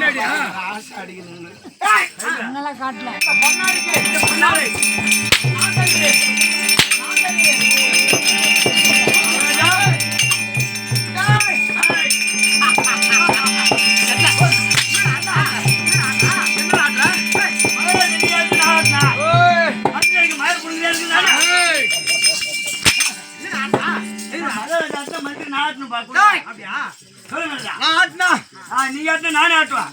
ஆசை அடிக்கணும் காட்டல நீ ஆட்டினா நானே ஆட்டுவேன்.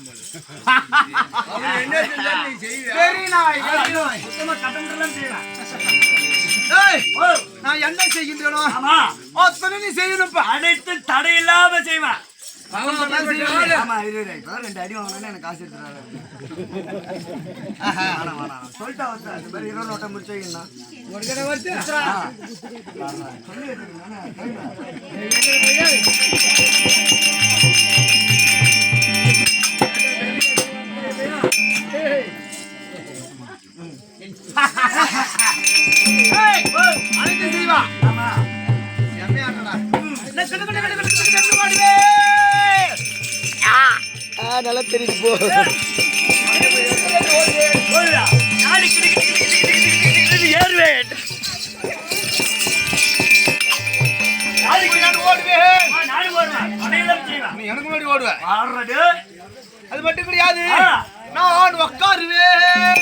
நான் என்ன செய்கின்றேனோ அத்தனை நீ செய்யணும்ப்பா. அனைத்து தடையில்லாம செய்வேன். ஆமா 2 அடி வாங்கினா எனக்கு காசு எடுத்துறாரு. சொல்லிட்டா வந்து 20 நோட்டை முடிச்சு வைக்கணும்னா அனைத்து செய்வா. ஆமா நல்லா தெரியுது போ. ஏறுவேன் எனக்கு முன்னாடி ஓடுவேன். அது மட்டும் கிடையாது, நான் உட்காருவேன்.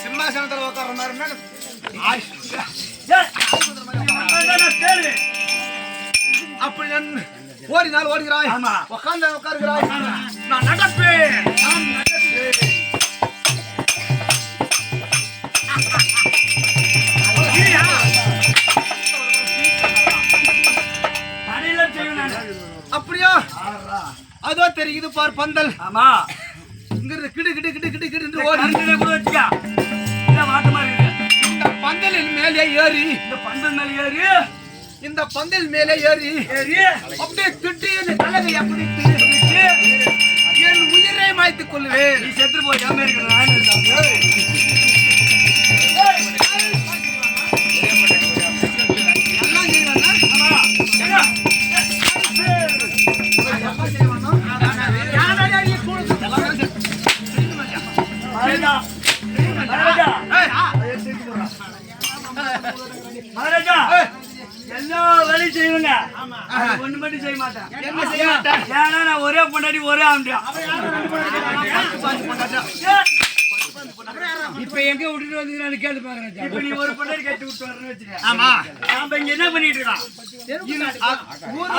சிம்மாசனத்தில் உட்கார மாதிரி அப்படி ஓடினால் ஓடுகிறாய், உட்கார்ந்து உட்காருகிறாய். நான் நடப்பேன். அப்படியா? அதோ தெரியுது பார் பந்தல். ஆமா இங்கிருந்து கிடு கிடு கிடு கிடு கிடு ஓடி கூட வச்சுக்கா. இந்த பந்தலின் மேலே ஏறி இந்த பந்தல் மேலே ஏறி அப்படியே திட்டி தலைவை அப்படித்து என் உயிரை மாய்த்துக் கொள்ளுவேன். நீ செத்து போய் மகாராஜா எல்லா வேலையும் செய்வாங்க, ஒண்ணு மட்டும் செய்ய மாட்டேன். என்ன செய்ய மாட்டேன்? ஏன்னா நான் ஒரே பொண்டாடி ஒரே ஆம்பியா. இப்ப எங்க விட்டுட்டு வந்து கேட்டு பாக்குறேன். இப்ப நீ ஒரு பொண்டாடி கட்டி விட்டு வரணும்னு வச்சுக்க. ஆமா நாம இங்க என்ன பண்ணிட்டு இருக்கோம்?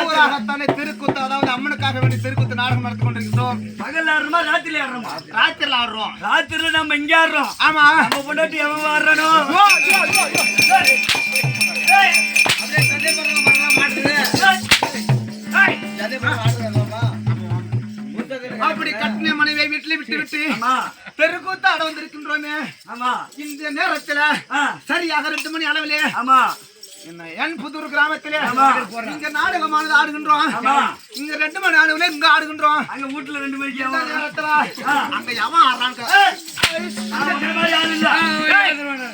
ஊராகத்தானே திருக்குத்து, அதாவது அம்மனுக்காக வேண்டிய திருக்குத்து நாடகம் நடத்தி கொண்டிருக்கிறோம். பகல் ஆடுறோமா ராத்திரில ஆடுறோமா? ராத்திரில ஆடுறோம். ராத்திரில நம்ம இங்க ஆடுறோம். ஆமா நம்ம பொண்டாட்டி எவன் ஆடுறானோ அப்படி கட்டின மனைவியை வீட்டில் விட்டு விட்டு தெருக்கூத்த ஆட வந்திருக்கின்றோமே. ஆமா இந்த நேரத்துல சரியாக 2 மணி அளவிலே என் புதூர் கிராமத்திலே இங்க நாடகமானது ஆடுகின்றோம். இங்க 2 மணி அளவுல இங்க ஆடுகின்றோம். அங்க வீட்டுல 2 மணிக்கு நேரத்துல அங்க எவன் ஆடுறாங்க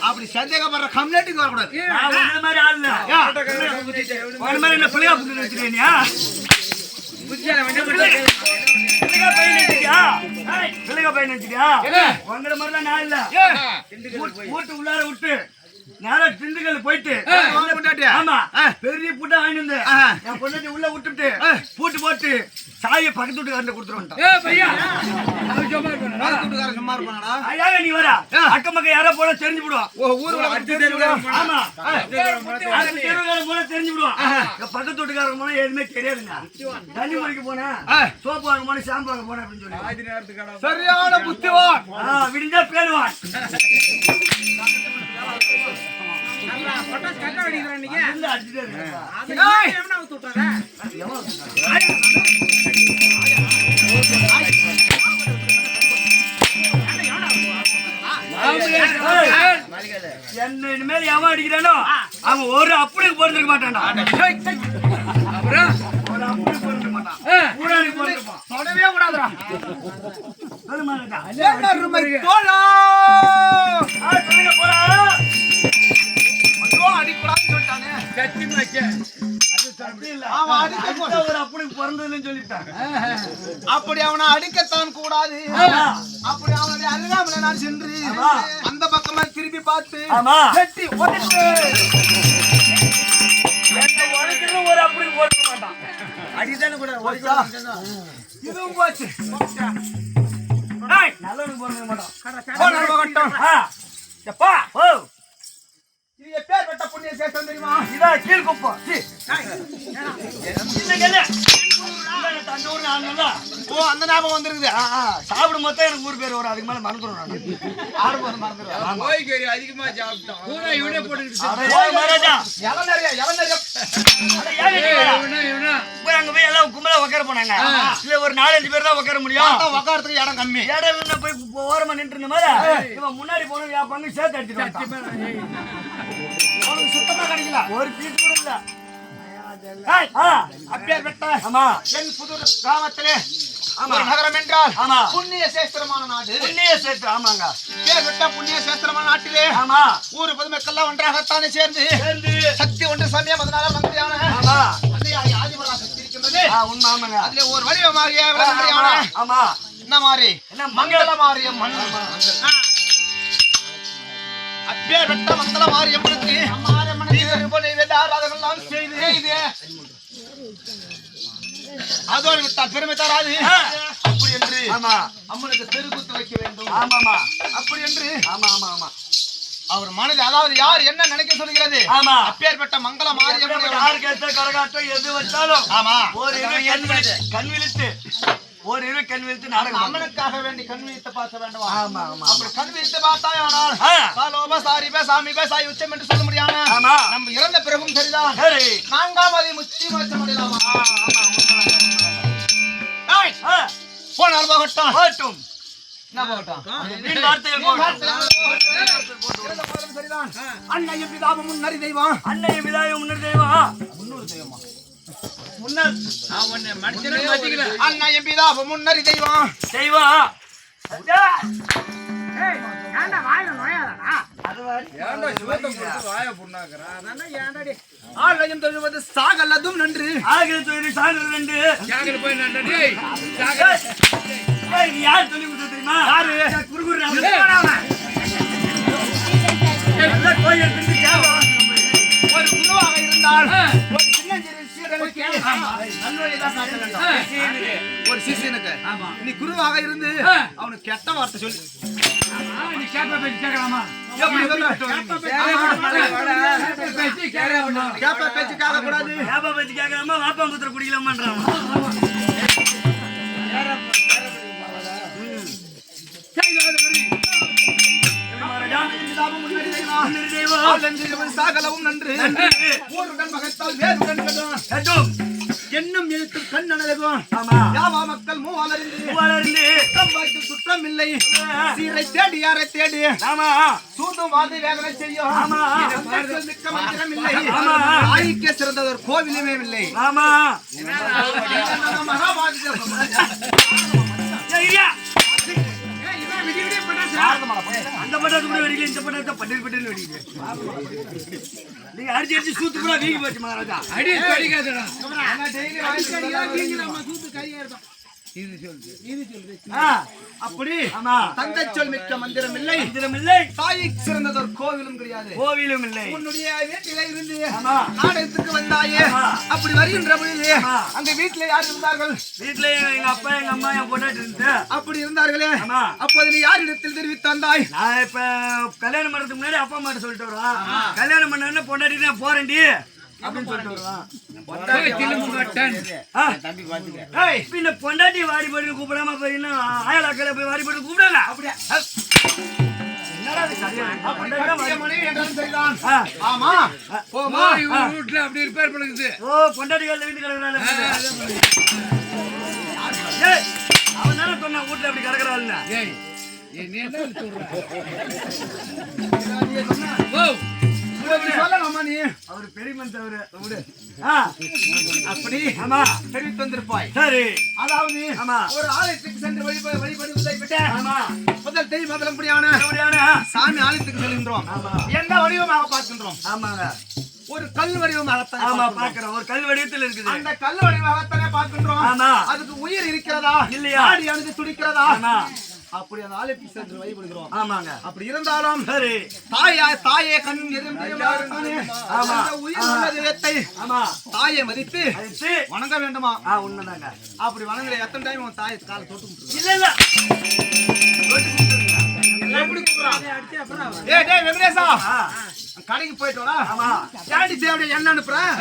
அப்படி சந்தேகப்படுற கம்யூனிட்டிக்கு வரக்கூடாது. பிள்ளையா புண்ணு வச்சுக்கியா உங்களை மாதிரிலாம் நான் இல்ல. வீட்டு உள்ளார விட்டு நேரா திண்டுக்கல் போயிட்டு ஆமா பெரிய பூட்டா வாங்கிட்டு என் பொண்ணாட்டி உள்ள விட்டுட்டு பூட்டு போட்டு சாய பக்கத்து வீட்டுக்காரன் கொடுத்துருவான். நீ வர அக்கம் பக்கம் யாரோ போல தெரிஞ்சு விடுவான். ஆமா போல தெரிஞ்சு விடுவான். பக்கத்து வீட்டுக்காரங்க போனா எதுவுமே தெரியாதுங்க. தண்ணி மணிக்கு போனேன், சோப்பு வாங்க போனேன், ஷாம்பு வாங்க போனேன் அப்படின்னு சொல்லி சரியான புத்திவான். விடிஞ்சா பேருவான். என்ன இனிமேல் எவன் அடிக்கிறானோ அவன் ஒரு அப்படிக்கு போட்டுருக்க மாட்டான்டா. தொடவே கூடாதுடா. அவன் அடிக்க ஒரு அப்பனுக்கு பிறந்ததுன்னு சொல்லிட்டாங்க. அப்படி அவனை அடிக்கத்தான் கூடாது. அப்படி அவனுடைய அருகாமல நான் சென்று அந்த பக்கமா திரும்பி பார்த்து வெட்டி உடைத்து உனக்குன்னு ஒரு அப்பனுக்கு போட மாட்டான். அடிதானே கூட இதுவும் போச்சு. நல்லவனுக்கு போட மாட்டான். எப்பா ஓ இது எப்பேற்பட்ட புண்ணிய சேஷம் தெரியுமா? இதான் கீழ்குப்பம். தஞ்சூர் ஆனந்தா. ஓ அந்த ஞாபகம் வந்திருக்குது. சாப்பிடும் மொத்தம் எனக்கு ஊர் பேர் வரும். அதுக்கு மேல மறந்துடும் நான். ஆடும்போது மறந்துடுவேன். கோழிக்கறி அதிகமா சாப்பிட்டான். பூரா இவனே போட்டுக்கிட்டு மகாராஜா எவன் நிறைய போய் அங்க போய் எல்லாம் கும்பலா உட்கார போனாங்க. இல்ல ஒரு 4-5 பேர் தான் உட்கார முடியும். உட்காரத்துக்கு இடம் கம்மி. இடம் இல்லைன்னா போய் ஓரமா நின்று இருந்த மாதிரி இவன் முன்னாடி போனோம் என் பங்கு சேர்த்து அடிச்சுட்டு அவனுக்கு சுத்தமா கிடைக்கல. ஒரு பீஸ் கூட இல்ல. அப்பேற்பட்ட ஆமா என் புது கிராமத்திலே ஒரு நகரம் என்றால் ஆமா புண்ணிய சேஸ்திரமான நாடு. புண்ணிய சேர்த்து ஆமாங்க. பேர்பட்ட புண்ணிய சேஸ்திரமான நாட்டிலே ஆமா ஊர் பொதுமக்கள்லாம் ஒன்றாகத்தானே சேர்ந்து சக்தி ஒன்று சமயம் அதனால மந்திரியான ஆமா ஆதிபரா சக்தி இருக்கின்றது. உண்மை ஆமாங்க. அதுல ஒரு வடிவமாகிய விளங்கும்படியான ஆமா என்ன மாதிரி என்ன மங்கள மாரியம் அப்பேற்பட்ட மங்கள மாரியம்மனுக்கு ஆராதனைலாம் செய்து அதோடு விட்டால் பெருமை தராது. அப்படி என்று ஆமா அம்மனுக்கு தெருக்கூத்து வைக்க வேண்டும். ஆமாமா அப்படி என்று ஆமா ஆமா ஆமா அவர் மனது அதாவது யார் என்ன நினைக்க சொல்கிறது. ஆமா அப்பேற்பட்ட மங்கள மாரியம்மன் யாரு கேட்ட கரகாட்டம் எது வச்சாலும் ஆமா ஒரு கண் விழித்து ஒரு கண் விழித்து நாடகம் அம்மனுக்காக வேண்டி கண் விழித்து பார்க்க வேண்டும். ஆமா ஆமா அப்படி கண் விழித்து பார்த்தாய் ஆனால் சாலோப சாரிபே சாமிபே சாய் உச்சம் என்று சொல்ல முடியாம ஆமா நம்ம இறந்த பிறகும் சரிதான். சரி 4ஆம் அதி முச்சி மாற்ற முடியலாமா? போனால் போகட்டும் போட்டும் என்ன போகட்டும் வீண் வார்த்தைகள் போகட்டும். சரிதான். அன்னையும் பிதாவும் முன்னறி தெய்வம். அன்னையும் விதாயம் முன்னர் தெய்வம் முன்னூறு தெய்வமா? முன்னர் மனுஷனே மதிக்கல. அன்னையும் பிதாவும் முன்னறி தெய்வம். தெய்வம் வாய புண்ணாக்குறா. அதானே ஏன்டாடி ஆலயம் தொழுவது சாகல்லதும் நன்று. ஆகிய சாகர் 2 சாகர் போய் நண்டடி. நீ யார் சொல்லி கொடுத்த தெரியுமா? யாரு? குருகுரு கோயில் எடுத்து ஒரு குருவாக இருந்தால் ஒரு சின்னஞ்சிறு சீடனுக்கு நல்வழிதான் காட்ட வேண்டும். ஒரு சிஷியனுக்கு நீ குருவாக இருந்து அவனுக்கு கெட்ட வார்த்தை சொல்லி நீ கேப்ப பேச்சு கேட்கலாமா? எப்படி சொல்ற? கேப்ப பேச்சு கேட்க கூடாது. வியாபா பத்தி கேட்கலாமா வாப்பாம்புத்திர குடிக்கலாமான்றான். சாகலவும் நன்று ஊருடன் மகத்தால் வேறுடன் கட்டும் என்னும் எழுத்து கண் அனலகும். யாவா மக்கள் மூவாளறிந்து தம்பாய்க்கு சுற்றம் இல்லை. சீரை தேடி யாரை தேடி சூதும் வாதி வேதனை செய்யும். மிக்க மந்திரம் இல்லை. ஆய்க்கே சிறந்ததொரு கோவிலுமே இல்லை. அந்த பட்டாசு கூட வெடிக்கல, இந்த பட்டாசு பட்டேல் பட்டேல் வெடிக்குது. நீங்க அடிச்சு அடிச்சு சூத்து கூட வீங்கி போச்சு மகாராஜா. அடி அடிக்காதடா. அப்படி தந்தை சொல் மிக்க மந்திரம் இல்லை. தாய்க்கு சிறந்தது ஒரு கோவிலும் கிடையாது. கோவிலும் இல்லை. உன்னுடைய வீட்டில இருந்து நாடகத்துக்கு வந்தாயே. அப்படி வருகின்ற பொழுது அந்த வீட்டுல யார் இருந்தார்கள்? வீட்டுல எங்க அப்பா எங்க அம்மா என் பொண்டாட்டி இருந்து அப்படி இருந்தார்களே. அப்போது நீ யார் இடத்தில் தெரிவித்து வந்தாய்? நான் இப்ப கல்யாணம் பண்றதுக்கு முன்னாடி அப்பா அம்மா சொல்லிட்டு வரோம். கல்யாணம் பண்ண பொண்டாட்டி நான் போறேன்டி அப்படின்னு சொல்லிட்டு வருவான். பின்ன பொண்டாட்டி வாடி போட்டு கூப்பிடாம போயின்னா ஆயலாக்கல போய் வாடி போட்டு கூப்பிடல. அப்படியே அப்படி ரிப்பேர் பண்ணுது. ஓ பொண்டாட்டி வீட்டு கிடக்குறாள். அவன் தானே சொன்னான் வீட்டுல அப்படி கிடக்குறாள். அவரு பெரிய மனுஷன். அப்படி தெரிவித்து வந்திருப்பாய். சரி அதாவது ஒரு ஆலயத்துக்கு சென்று வழிபடுவதை விட்டு முதல் தெய்வம் சாமி ஆலயத்துக்கு செல்கின்றோம். எந்த வடிவமாக பார்க்கின்றோம். ஆமாங்க ஒரு கல் வடிவமாகத்தான் ஆமா பாக்குறோம் ஒரு கல் வடிவத்தில் இருக்குது அந்த கல் வடிவமாகத்தானே பார்க்கின்றோம் ஆமா அதுக்கு உயிர் இருக்கிறதா இல்லையா ஆடி அணுகு துடிக்கிறதா ஆமா அப்படி அந்த ஆலயத்தை சென்று வழிபடுகிறோம் ஆமாங்க அப்படி இருந்தாலும் சரி தாயே கண் எதிர்த்தானே ஆமா அந்த உயிர் உள்ள தெய்வத்தை ஆமா தாயை மதித்து அதுக்கு வணங்க வேண்டுமா உண்மைதாங்க அப்படி வணங்குற எத்தனை டைம் உன் தாயை காலை தொட்டு கும்பிட்டு இல்ல இல்ல எப்படி கூப்பிடுறான் ஏய் டேய் வெங்கடேசா கடைக்கு போயிட்டு வரா ஆமா கேண்டி சேவடி என்ன அனுப்புறேன்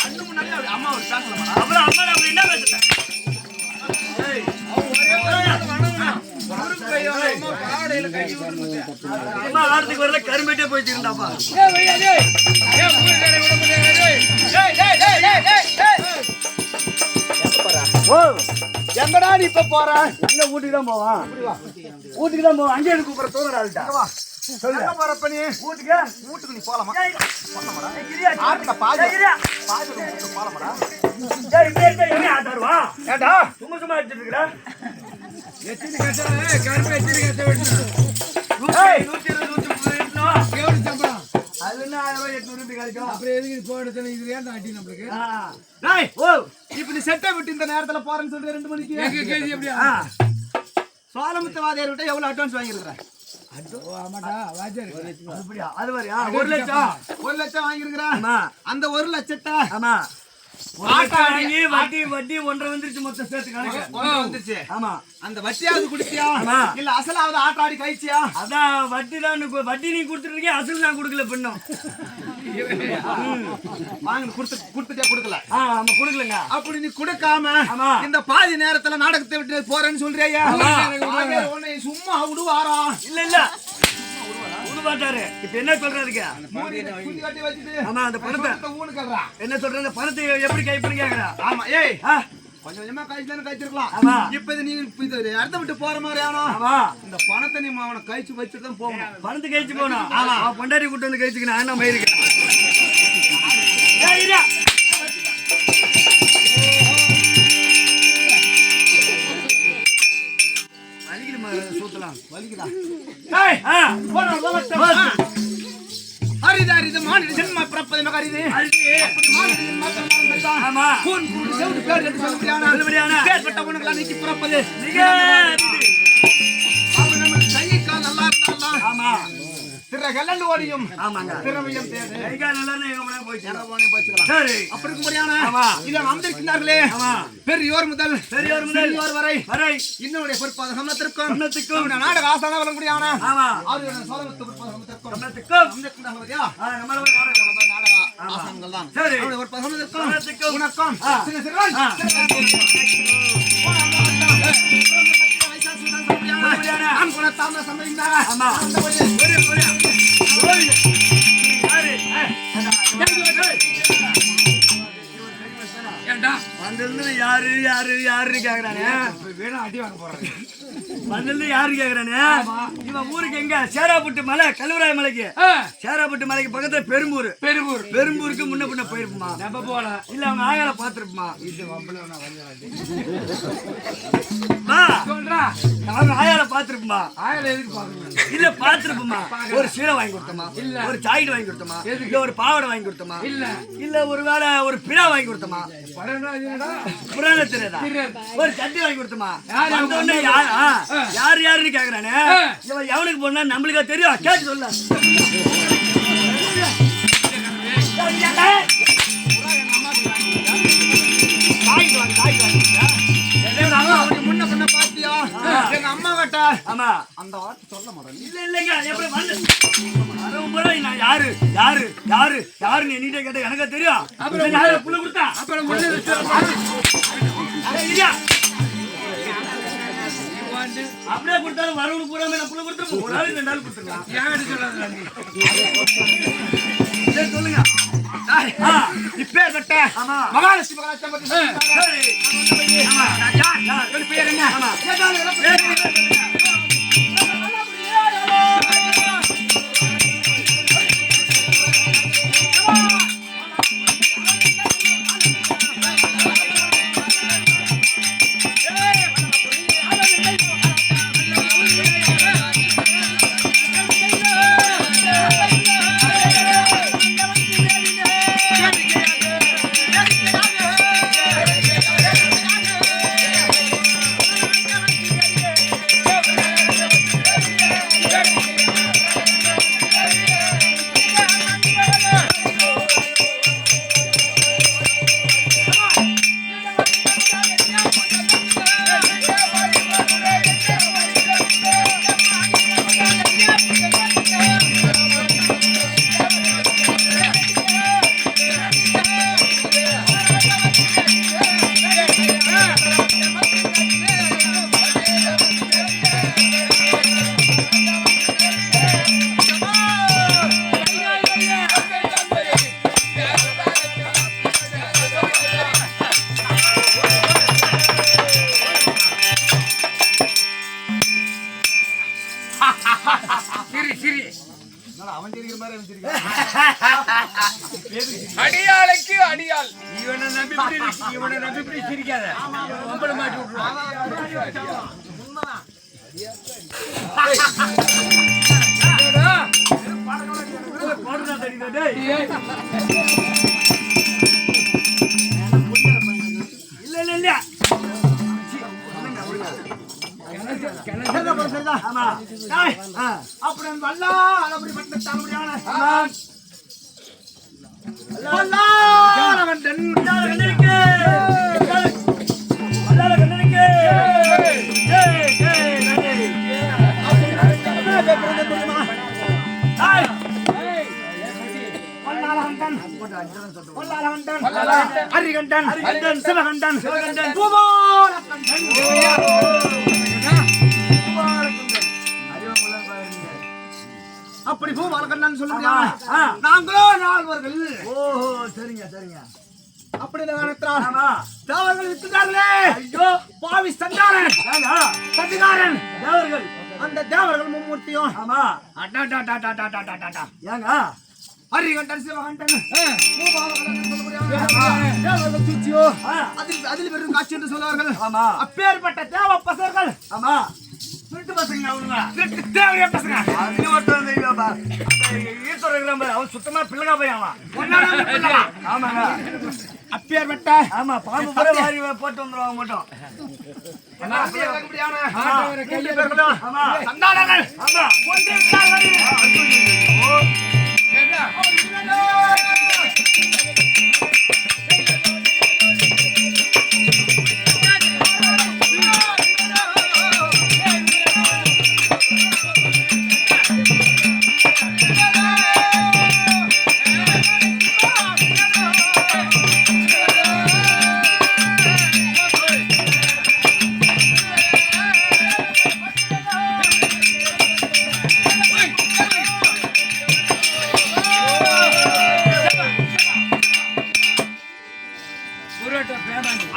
அண்ணு முன்னாடி அப்படி அம்மா ஒரு பேசலாமா அப்புறம் அம்மா அப்படி என்ன பேசுறேன் அம்மா ஆடுறதுக்கு வரல கரும்பேட்டே போயிட்டு இருந்தாப்பா ஏய் வையா டேய் ஏய் ஊர்ல கூட முடியாது டேய் ஓ எங்கடா நீ இப்ப போற எங்க வீட்டுக்கு தான் போவான் வீட்டுக்கு தான் போவான் அங்கே எனக்கு கூப்பிட தோணுற ஆள்கிட்ட சொல்லு எங்க போறப்ப நீ வீட்டுக்கு வீட்டுக்கு நீ போலாமா கிரியா ஆட்டுல பாதி கிரியா பாதி போலாமாடா டேய் இப்படி இருந்தா எவனே ஆட்டாருவா ஏடா சும்மா சும்மா அடிச்சிட்டு இருக்கடா எத்தனை கட்ட கருப்பு எத்தனை கட்ட வெட்டணும் 120 130 எடுத்தோம் எவ்வளவு சம்பளம் அது என்ன 1000 800 கிடைக்கும் அப்புறம் எதுக்கு போடுறது இது ஏன் அடி நம்மளுக்கு டேய் ஓ இப்ப நீ செட்டை விட்டு இந்த நேரத்துல போறேன்னு சொல்லிட்டு 2 மணிக்கு எங்க கேஜி எப்படியா சோழமுத்து வாதியார் விட்டு எவ்வளவு அட்வான்ஸ் வாங்கிருக்கிற ஓ ஆமாடா வாஜர் அப்படியா அது மாதிரியா 1 லட்சம் 1 லட்சம் வாங்கிருக்கிற ஆமா அந்த 1 லட்சத்தை ஆமா ஆட்டா வாங்கி வட்டி ஒன்றரை வந்துருச்சு மொத்தம் சேர்த்து கணக்கு வந்துருச்சு ஆமா அந்த வட்டியாவது குடிச்சியா ஆமா. இல்ல அசலாவது ஆட்டாடி கழிச்சியா அதான் வட்டி தான் வட்டி நீ கொடுத்துட்டு இருக்கே அசல் நான் கொடுக்கல பின்னும் வாங்க குடுத்துட்டே கொடுக்கல ஆமா கொடுக்கலங்க அப்படி நீ கொடுக்காம ஆமா. இந்த பாதி நேரத்துல நாடகத்தை விட்டு போறேன்னு சொல்றியா ஆமா. உன்னை சும்மா விடுவாரா இல்ல இல்ல விட மாட்டாரு இப்ப என்ன சொல்றதுக்கு குத்தி கட்டி வச்சுட்டு ஆமா அந்த பணத்தை ஊனுக்கல்றா என்ன சொல்ற அந்த பணத்தை எப்படி கைப்பண்ணி கேக்குறா ஆமா ஏய் ஆ, கொஞ்சம் கொஞ்சமா கழிச்சிருக்கலாம் ஆமா. இப்ப இது நீங்க இது இடத்த விட்டு போற மாதிரி ஆனா ஆமா இந்த பணத்தை நீ அவனை கழிச்சு வச்சுட்டு தான் போகணும் பணத்தை கழிச்சு போகணும் அவன் பொண்டாட்டி கூட்டு வந்து கழிச்சுக்க நான் என்ன மயிருக்கேன் ஏய், இரு. வலிக்குதுமா, சூத்தலாம். வலிக்குதா ஏய், ஆ, போடா, போடா. அரிது அரிது மாநில ஜென்ம பிறப்பது மிக அரிது அரிசி. அப்படி மாநில ஜென்ம பிறப்பது ஆமா. கூன் கூன் செவுடு பேர் என்று சொல்லும்படியான பேர்பட்ட உனக்கு நீக்கி பிறப்பது மிக அரிசி. அப்படி நம்ம கை கால் நல்லா இருந்தாலும் ஆமா திறகலண்டு ஓடியும் ஆமாங்க திறமையும் தேடு கை கால் நல்லா இருந்தா எங்க போனா போயிடுச்சு. போனே போச்சுக்கலாம் சரி அப்படி இருக்கும்படியான ஆமா. இதை வந்திருக்கிறார்களே ஆமா. பெரியோர் முதல் பெரியோர் முதல் சிறியோர் வரை வரை இன்னுடைய பொறுப்பாக சமத்திற்கும் சமணத்துக்கும் நம்முடைய நாடக ஆசான வரக்கூடியான ஆமா அவருடைய சோதனத்து பொறுப்பாக சமத்திற்கும் சமணத்துக்கும் சமத்திற்கும் இல்லையா? நம்மள போய் நாடகம். நாடக ஆசானங்கள் தான் சரி. அவருடைய பொறுப்பாக சமத்திற்கும் சமணத்துக்கும் உனக்கும் ஆ. சின்ன சிறுவன் ஆ. நான் குணத்தாம சமைந்தார ஆமா. அந்த போய் ஏன்டா வந்திருந்து யாரு யாரு யாருன்னு கேக்குறானே வேணும் அடி வாங்க போறாங்க வந்திருந்து யாரு கேக்குறானே இவன் ஊருக்கு எங்க சேராப்பட்டு மலை கல்வராய மலைக்கு சேராப்பட்டு மலைக்கு பக்கத்துல பெரும்பூர் பெரும்பூர் பெரும்பூருக்கு முன்ன பின்ன போயிருப்புமா நம்ம போல இல்ல அவங்க ஆயால பாத்துருப்புமா இது வம்பல நான் வந்து சொல்றா அவங்க ஆயால பாத்துருப்புமா ஆயில எதுக்கு பாக்கணும் இல்ல பாத்துருப்புமா ஒரு சீலை வாங்கி கொடுத்தமா இல்ல. ஒரு சாக்கெட் வாங்கி கொடுத்தமா எதுக்கு? இல்ல ஒரு பாவாடை வாங்கி கொடுத்தமா இல்ல இல்ல ஒருவேளை ஒரு பிழா வாங்கி கொடுத்தமா படம்டா இதுடா புராண தெரியாதா தெரியாது. ஒரு சட்டி வாங்கி கொடுத்தமா யார் வந்த உடனே யார் யாருன்னு கேக்குறானே இவன் எவனுக்கு போனா நம்மளுக்கா தெரியும் கேட்டு சொல்ல முன்ன பின்ன பாத்தியா எங்க அம்மா கிட்ட ஆமா அந்த வார்த்தை சொல்ல மாட்டேன் இல்ல இல்லங்க எப்படி வந்து வரும்போது நான் யாரு யாரு யாரு யாருன்னு என்கிட்ட கேட்ட எனக்கு தெரியும் அப்புறம் யாரு புள்ள கொடுத்தா அப்புறம் முன்ன இல்லையா அப்படியே கொடுத்தாலும் வரவனுக்கு பூராமே நான் புள்ள கொடுத்துருப்போம் ஒரு நாள் 2 நாள் கொடுத்துருக்கலாம் ஏன் சொல்லாத சரி சொல்லுங்க இப்பேற்பட்ட ஆமா மகாலட்சுமி மகாலட்சுமி பத்தி சரி ஆமா யார் ஒரு பேர் என்ன ஆமா அடியாளுக்கு அடியாள். இவனை நம்பி இப்படி சிரிக்காத. ஒம்பளை மாட்டி விட்டுருவான். போடுறா தெரியுதா டேய்? இல்ல ஆமா அப்படி வல்லா அப்படி பட்ட தாமரையான ஹரிகண்டன் சிவகண்டன் அப்படி பூபாலகண்ணன் சொல்லுங்க. நாங்களோ நால்வர்கள். ஓஹோ சரிங்க சரிங்க. அப்படி தேவர்கள் விட்டுட்டார்களே. ஐயோ பாவி சண்டாரன் சதிகாரன் தேவர்கள். அந்த தேவர்கள் மும்மூர்த்தியும். ஆமா ஏங்க ஹரிகண்டன் சிவகண்டன் தேவர்கள் தூச்சியோ அதில் வெறும் காட்சி என்று சொல்வார்கள். ஆமா அப்பேற்பட்ட தேவ பசங்கள். ஆமா திருட்டு பசங்க அவனுங்க. திருட்டு தேவையா பசங்க. அது ஒருத்தன் ஈஸ்வரன் அவன் சுத்தமா பிள்ளைகா பையன் அவன். ஆமாங்க அப்பேற்பட்ட ஆமா பாம்பு கூட வாரி போட்டு வந்துருவாங்க மட்டும். ஆமா சண்டாளர்கள். ஆமா கொன்று விட்டார்கள்.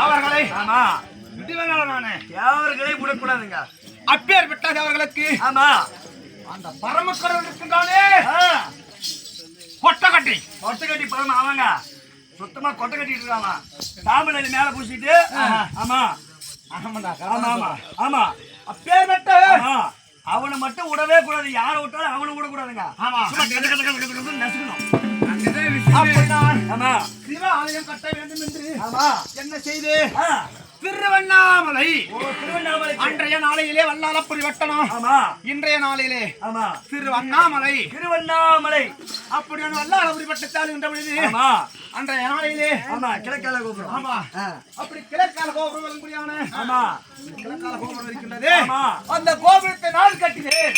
அவர்களை ஆமா தேவர்களை விடக்கூடாதுங்க. அப்பேற்பட்ட தேவர்களுக்கு ஆமா அந்த பரமக்கடவுள் இருக்கின்றானே கொட்டை கட்டி பரம அவங்க சுத்தமா கொட்டை கட்டிட்டு இருக்காங்க. தாமரை மேல பூசிட்டு ஆமா ஆமாண்டா ஆமா ஆமா ஆமா அப்பேற்பட்ட அவனை மட்டும் விடவே கூடாது. யாரை விட்டாலும் அவனை விடக்கூடாதுங்க. ஆமா சும்மா கட்டு நசுக்கணும். அப்படிதான் ஆமா சிவ ஆலயம் கட்ட வேண்டும் என்று ஆமா என்ன செய்து திருவண்ணாமலை திருவண்ணாமலை அன்றைய நாளையிலே வல்லாலப்புரி வட்டணம். ஆமா இன்றைய நாளிலே ஆமா திருவண்ணாமலை திருவண்ணாமலை அப்படியான வல்லாலப்புரி வட்டத்தால் என்ற பொழுது ஆமா அன்றைய நாளையிலே ஆமா கிழக்கால கோபுரம். ஆமா அப்படி கிழக்கால கோபுரம் வரும்படியான ஆமா கிழக்கால கோபுரம் இருக்கின்றது. ஆமா அந்த கோபுரத்தை நான் கட்டினேன்.